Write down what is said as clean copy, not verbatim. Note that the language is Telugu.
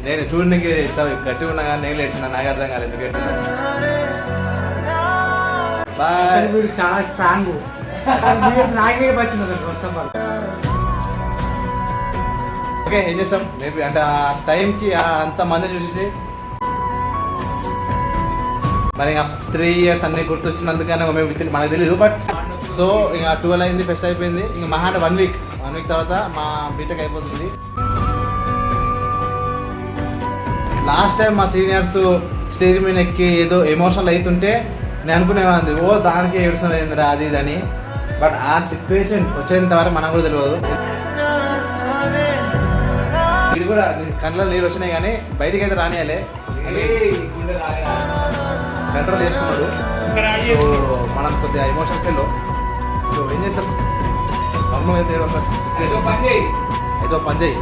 నేను చూడడానికి గట్టిగా ఉన్నా కానీ నేను ఏడ్చిన, నాకు అర్థం కాలేదు ఎందుకు ఏడ్చిన. బాయ్. వీడు చాలా స్ట్రాంగ్, నాకే వచ్చింది ఫస్ట్ ఆఫ్ ఆల్. ఓకే ఏం చేస్తాం మేబీ అంటే ఆ టైంకి అంత మంది చూసేసి మరి ఇంకా 3 years అన్నీ గుర్తొచ్చినందుకనే మేము విత్ మనకు తెలియదు. బట్ సో ఇంకా 12 అయింది, ఫెస్ట్ అయిపోయింది. ఇంకా మహా అంటే 1 week తర్వాత మా బీటెక్ అయిపోతుంది. లాస్ట్ టైం మా సీనియర్స్ స్టేజ్ మీద ఎక్కి ఏదో ఎమోషనల్ అవుతుంటే నేను అనుకునేవాడి ఓ దానికి ఏడుస్తున్నా ఏందిరా అది ఇది అని. బట్ ఆ సిచ్యువేషన్ వచ్చేంత వరకు మనకు కూడా తెలియదు. ఇది కూడా కళ్ళలో నీళ్ళు వచ్చినాయి కానీ బయటికి అయితే రానియాలే, కంట్రోల్ చేసుకున్నాడు. సో మనం కొద్దిగా ఎమోషన్ ఫీల్లో. సో ఏం చేస్తాం నార్మల్గా అయితే సిచ్యువేషన్ అయితే పని చేయి.